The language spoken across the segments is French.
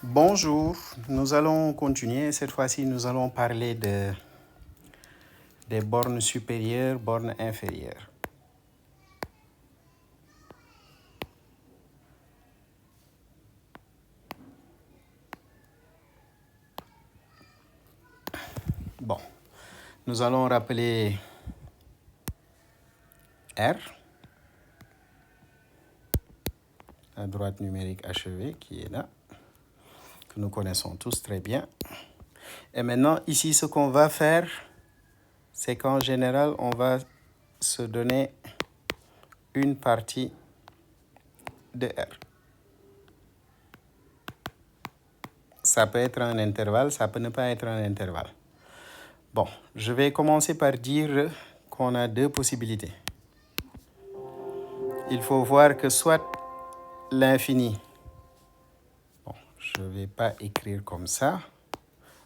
Bonjour, nous allons continuer. Cette fois-ci, nous allons parler des bornes supérieures, bornes inférieures. Bon, nous allons rappeler R, la droite numérique achevée qui est là, que nous connaissons tous très bien. Et maintenant, ici, ce qu'on va faire, c'est qu'en général, on va se donner une partie de R. Ça peut être un intervalle, ça peut ne pas être un intervalle. Bon, je vais commencer par dire qu'on a deux possibilités. Il faut voir que soit l'infini, bon, je ne vais pas écrire comme ça,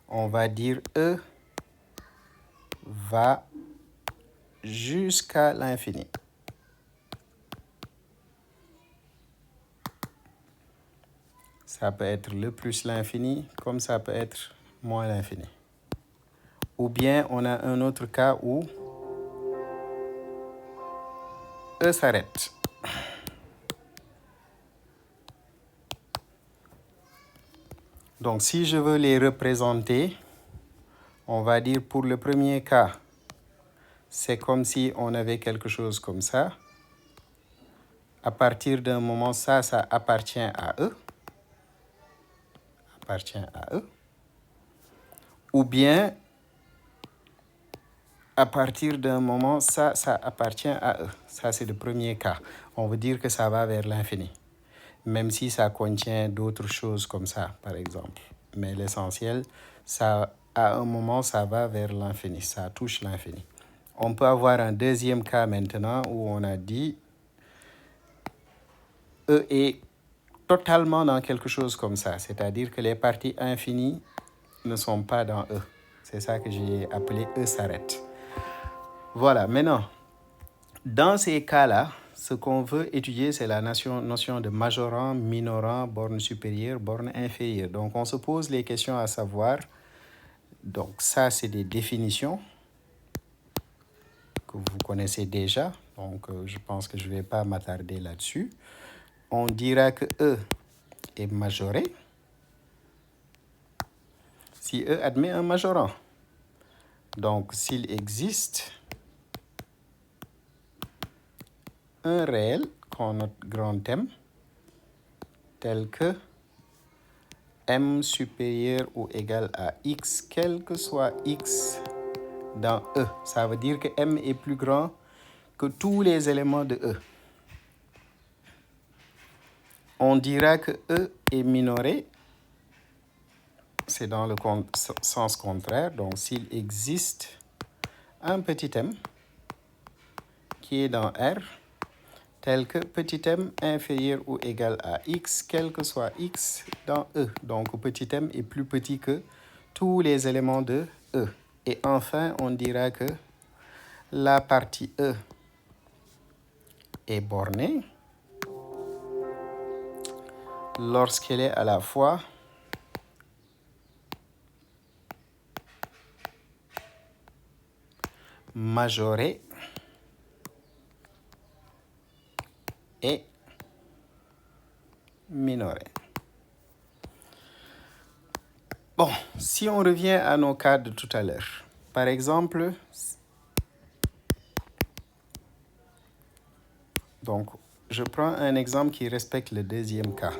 on va dire E va jusqu'à l'infini. Ça peut être le plus l'infini, comme ça peut être moins l'infini. Ou bien on a un autre cas où E s'arrête. Donc si je veux les représenter, on va dire pour le premier cas, c'est comme si on avait quelque chose comme ça. À partir d'un moment, ça appartient à E. Ou bien, à partir d'un moment, ça appartient à E. Ça, c'est le premier cas. On veut dire que ça va vers l'infini. Même si ça contient d'autres choses comme ça, par exemple. Mais l'essentiel, ça, à un moment, ça va vers l'infini. Ça touche l'infini. On peut avoir un deuxième cas maintenant où on a dit E est totalement dans quelque chose comme ça. C'est-à-dire que les parties infinies ne sont pas dans E. C'est ça que j'ai appelé E s'arrête. Voilà, maintenant, dans ces cas-là, ce qu'on veut étudier, c'est la notion de majorant, minorant, borne supérieure, borne inférieure. Donc, on se pose les questions à savoir. Donc, ça, c'est des définitions que vous connaissez déjà. Donc, je pense que je ne vais pas m'attarder là-dessus. On dira que E est majoré si E admet un majorant. Donc, s'il existe un réel qu'on note grand M, tel que M supérieur ou égal à X, quel que soit X dans E. Ça veut dire que M est plus grand que tous les éléments de E. On dira que E est minoré. C'est dans le sens contraire. Donc, s'il existe un petit m qui est dans R, tel que petit m inférieur ou égal à x, quel que soit x dans E. Donc, petit m est plus petit que tous les éléments de E. Et enfin, on dira que la partie E est bornée lorsqu'elle est à la fois majorée et minorée. Bon, si on revient à nos cas de tout à l'heure, par exemple, donc je prends un exemple qui respecte le deuxième cas.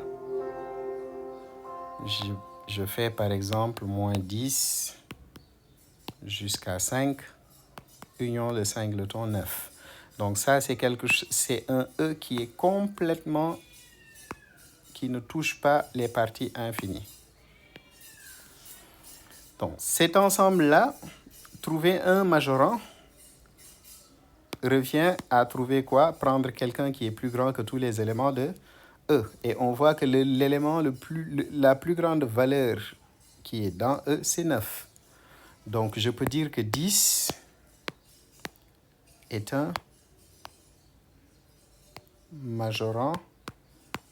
Je fais par exemple moins 10 jusqu'à 5, union le singleton 9. Donc ça, c'est un E qui est complètement, qui ne touche pas les parties infinies. Donc cet ensemble-là, trouver un majorant revient à trouver quoi? Prendre quelqu'un qui est plus grand que tous les éléments de E. Et on voit que l'élément la plus grande valeur qui est dans E, c'est 9. Donc, je peux dire que 10 est un majorant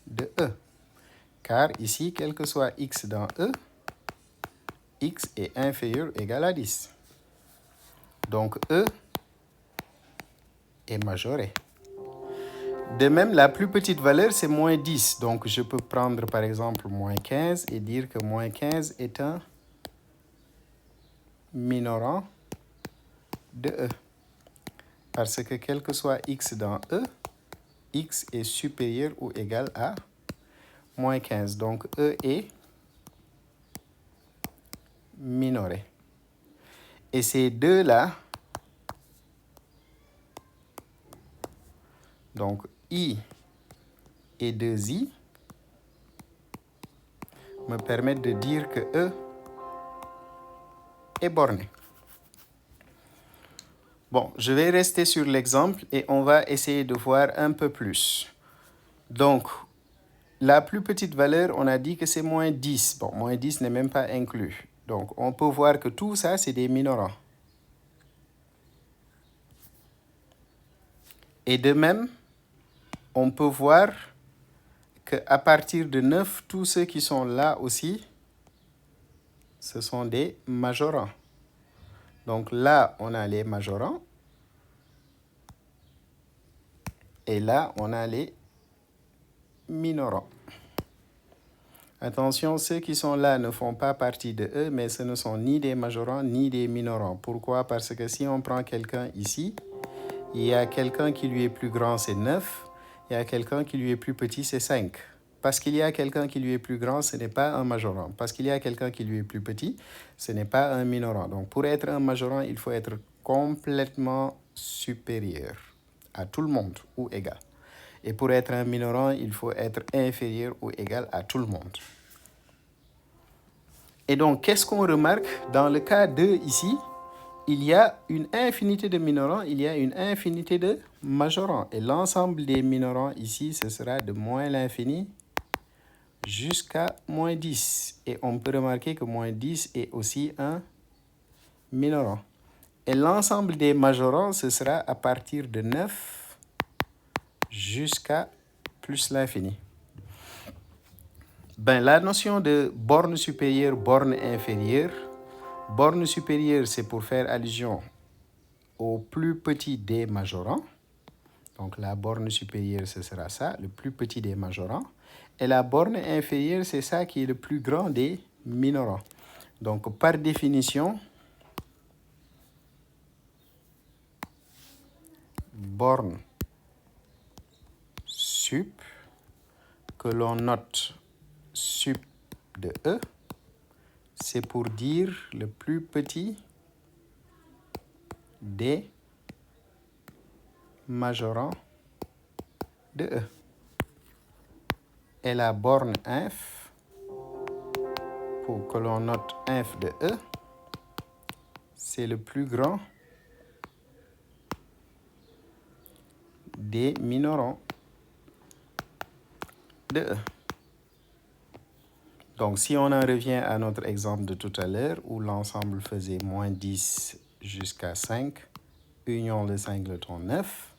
de E. Car ici, quel que soit x dans E, x est inférieur ou égal à 10. Donc E est majoré. De même, la plus petite valeur, c'est moins 10. Donc je peux prendre par exemple moins 15 et dire que moins 15 est un minorant de E. Parce que quel que soit x dans E, x est supérieur ou égal à moins 15. Donc E est minoré. Et ces deux-là, donc I et 2I, me permettent de dire que E est borné. Bon, je vais rester sur l'exemple et on va essayer de voir un peu plus. Donc, la plus petite valeur, on a dit que c'est moins 10. Bon, moins 10 n'est même pas inclus. Donc, on peut voir que tout ça, c'est des minorants. Et de même, on peut voir qu'à partir de 9, tous ceux qui sont là aussi, ce sont des majorants. Donc là, on a les majorants. Et là, on a les minorants. Attention, ceux qui sont là ne font pas partie de eux, mais ce ne sont ni des majorants ni des minorants. Pourquoi? Parce que si on prend quelqu'un ici, il y a quelqu'un qui lui est plus grand, c'est 9. Il y a quelqu'un qui lui est plus petit, c'est 5. Parce qu'il y a quelqu'un qui lui est plus grand, ce n'est pas un majorant. Parce qu'il y a quelqu'un qui lui est plus petit, ce n'est pas un minorant. Donc pour être un majorant, il faut être complètement supérieur à tout le monde ou égal. Et pour être un minorant, il faut être inférieur ou égal à tout le monde. Et donc, qu'est-ce qu'on remarque? Dans le cas 2 ici, il y a une infinité de minorants, il y a une infinité de majorants. Et l'ensemble des minorants ici, ce sera de moins l'infini jusqu'à moins 10. Et on peut remarquer que moins 10 est aussi un minorant. Et l'ensemble des majorants, ce sera à partir de 9 jusqu'à plus l'infini. Ben, la notion de borne supérieure, borne inférieure. Borne supérieure, c'est pour faire allusion au plus petit des majorants. Donc la borne supérieure, ce sera ça, le plus petit des majorants. Et la borne inférieure, c'est ça qui est le plus grand des minorants. Donc par définition, borne sup, que l'on note sup de E, c'est pour dire le plus petit des majorants de E. Et la borne inf, pour que l'on note inf de E, c'est le plus grand des minorants de E. Donc, si on en revient à notre exemple de tout à l'heure, où l'ensemble faisait moins 10 jusqu'à 5, union le singleton 9,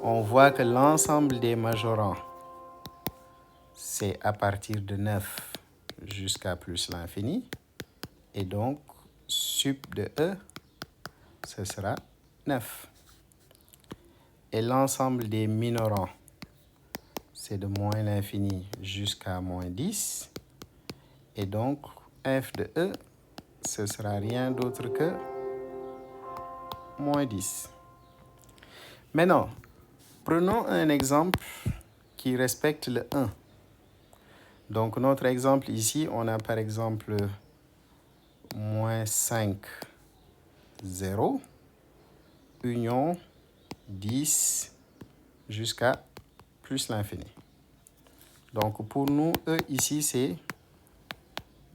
on voit que l'ensemble des majorants, c'est à partir de 9 jusqu'à plus l'infini. Et donc, sup de E, ce sera 9. Et l'ensemble des minorants, c'est de moins l'infini jusqu'à moins 10. Et donc, f de E, ce sera rien d'autre que moins 10. Maintenant, prenons un exemple qui respecte le 1. Donc, notre exemple ici, on a par exemple moins 5, 0, union 10 jusqu'à plus l'infini. Donc, pour nous, E ici, c'est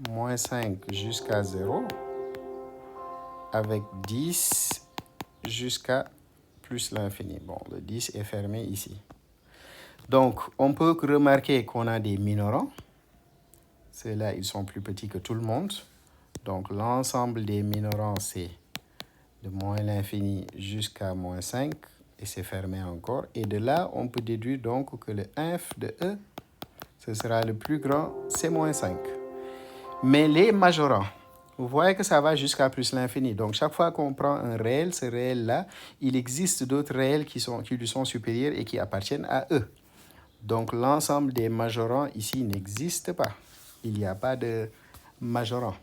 moins 5 jusqu'à 0 avec 10 jusqu'à plus l'infini. Bon, le 10 est fermé ici. Donc, on peut remarquer qu'on a des minorants. Ceux-là, ils sont plus petits que tout le monde. Donc, l'ensemble des minorants, c'est de moins l'infini jusqu'à moins 5. Et c'est fermé encore. Et de là, on peut déduire donc que le inf de E, Ce sera le plus grand, c'est moins 5. Mais les majorants, vous voyez que ça va jusqu'à plus l'infini. Donc, chaque fois qu'on prend un réel, ce réel-là, il existe d'autres réels qui lui sont supérieurs et qui appartiennent à eux. Donc, l'ensemble des majorants ici n'existe pas. Il n'y a pas de majorant.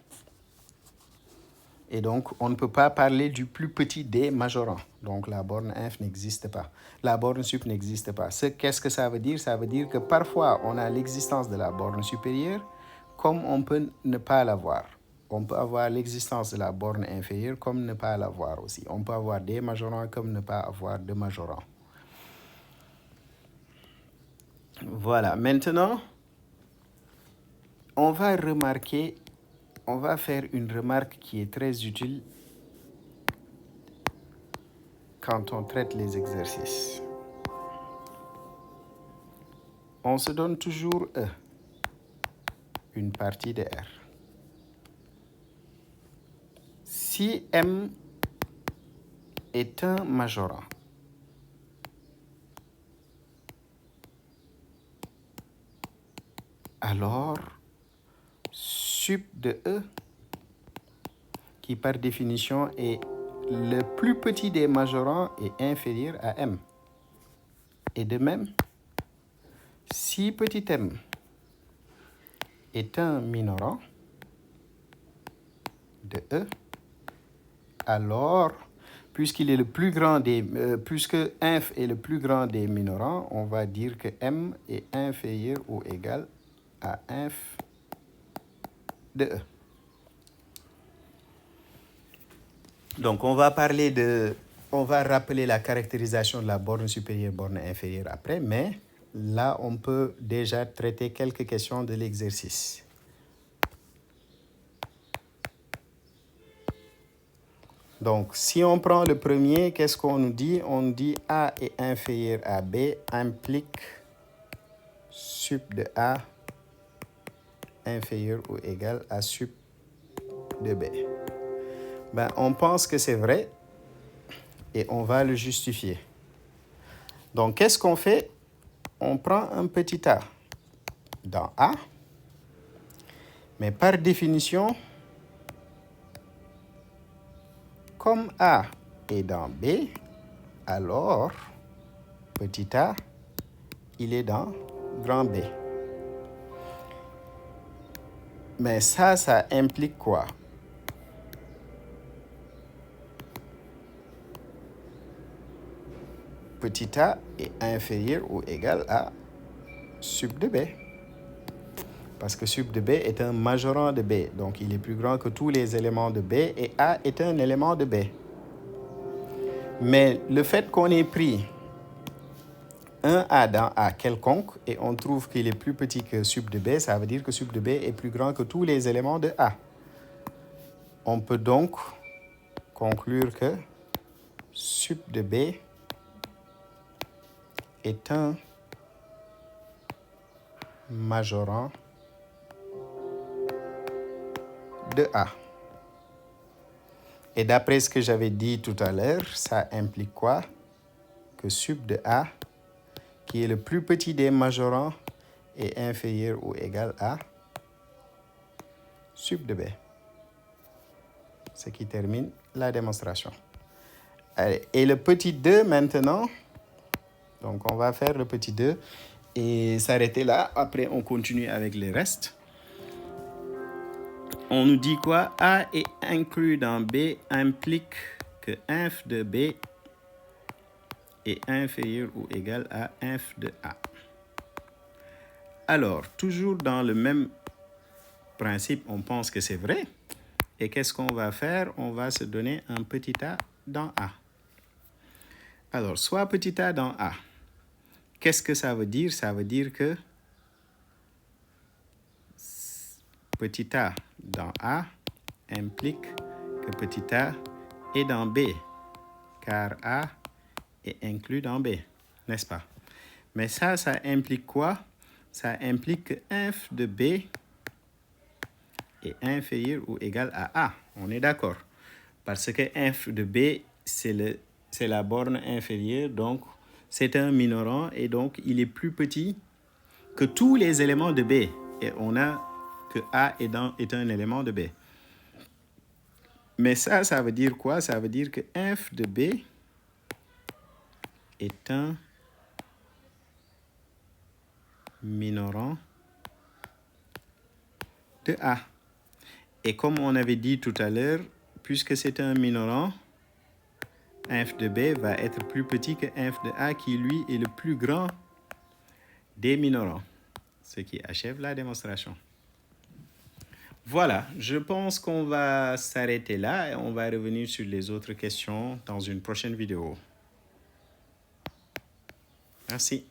Et donc, on ne peut pas parler du plus petit des majorants. Donc, la borne inf n'existe pas. La borne sup n'existe pas. Qu'est-ce que ça veut dire? Ça veut dire que parfois, on a l'existence de la borne supérieure, comme on peut ne pas l'avoir. On peut avoir l'existence de la borne inférieure, comme ne pas l'avoir aussi. On peut avoir des majorants, comme ne pas avoir de majorants. Voilà. Maintenant, on va faire une remarque qui est très utile quand on traite les exercices. On se donne toujours E, une partie de R. Si M est un majorant, alors sup de E, qui par définition est le plus petit des majorants, est inférieur à M. Et de même, si petit m est un minorant de E, alors, puisque inf est le plus grand des minorants, on va dire que m est inférieur ou égal à inf de E. Donc, on va rappeler la caractérisation de la borne supérieure, borne inférieure après, mais là, on peut déjà traiter quelques questions de l'exercice. Donc, si on prend le premier, qu'est-ce qu'on nous dit? On nous dit A est inférieur à B implique sup de A inférieur ou égal à sup de B. Ben, on pense que c'est vrai et on va le justifier. Donc, qu'est-ce qu'on fait? On prend un petit a dans A, mais par définition, comme A est dans B, alors petit a, il est dans grand B. Mais ça implique quoi? Petit a est inférieur ou égal à sup de B. Parce que sup de B est un majorant de B. Donc, il est plus grand que tous les éléments de B et A est un élément de B. Mais le fait qu'on ait pris un A dans A quelconque et on trouve qu'il est plus petit que sup de B, ça veut dire que sup de B est plus grand que tous les éléments de A. On peut donc conclure que sup de B est un majorant de A. Et d'après ce que j'avais dit tout à l'heure, ça implique quoi? Que sup de A, qui est le plus petit des majorants, est inférieur ou égal à sup de B. Ce qui termine la démonstration. Allez, et le petit 2 maintenant, donc on va faire le petit 2 et s'arrêter là. Après, on continue avec les restes. On nous dit quoi? A est inclus dans B implique que inf de B est inférieur ou égal à inf de A. Alors, toujours dans le même principe, on pense que c'est vrai. Et qu'est-ce qu'on va faire? On va se donner un petit a dans A. Alors, soit petit a dans A. Qu'est-ce que ça veut dire? Ça veut dire que petit a dans A implique que petit a est dans B, car A est inclus dans B, n'est-ce pas? Mais ça implique quoi? Ça implique que inf de B est inférieur ou égal à A. On est d'accord. Parce que inf de B, c'est la borne inférieure, donc c'est un minorant et donc il est plus petit que tous les éléments de B, et on a que A est un élément de B. Mais ça veut dire quoi? Ça veut dire que f de B est un minorant de A. Et comme on avait dit tout à l'heure, puisque c'est un minorant, f de B va être plus petit que f de A qui, lui, est le plus grand des minorants. Ce qui achève la démonstration. Voilà, je pense qu'on va s'arrêter là et on va revenir sur les autres questions dans une prochaine vidéo. Merci.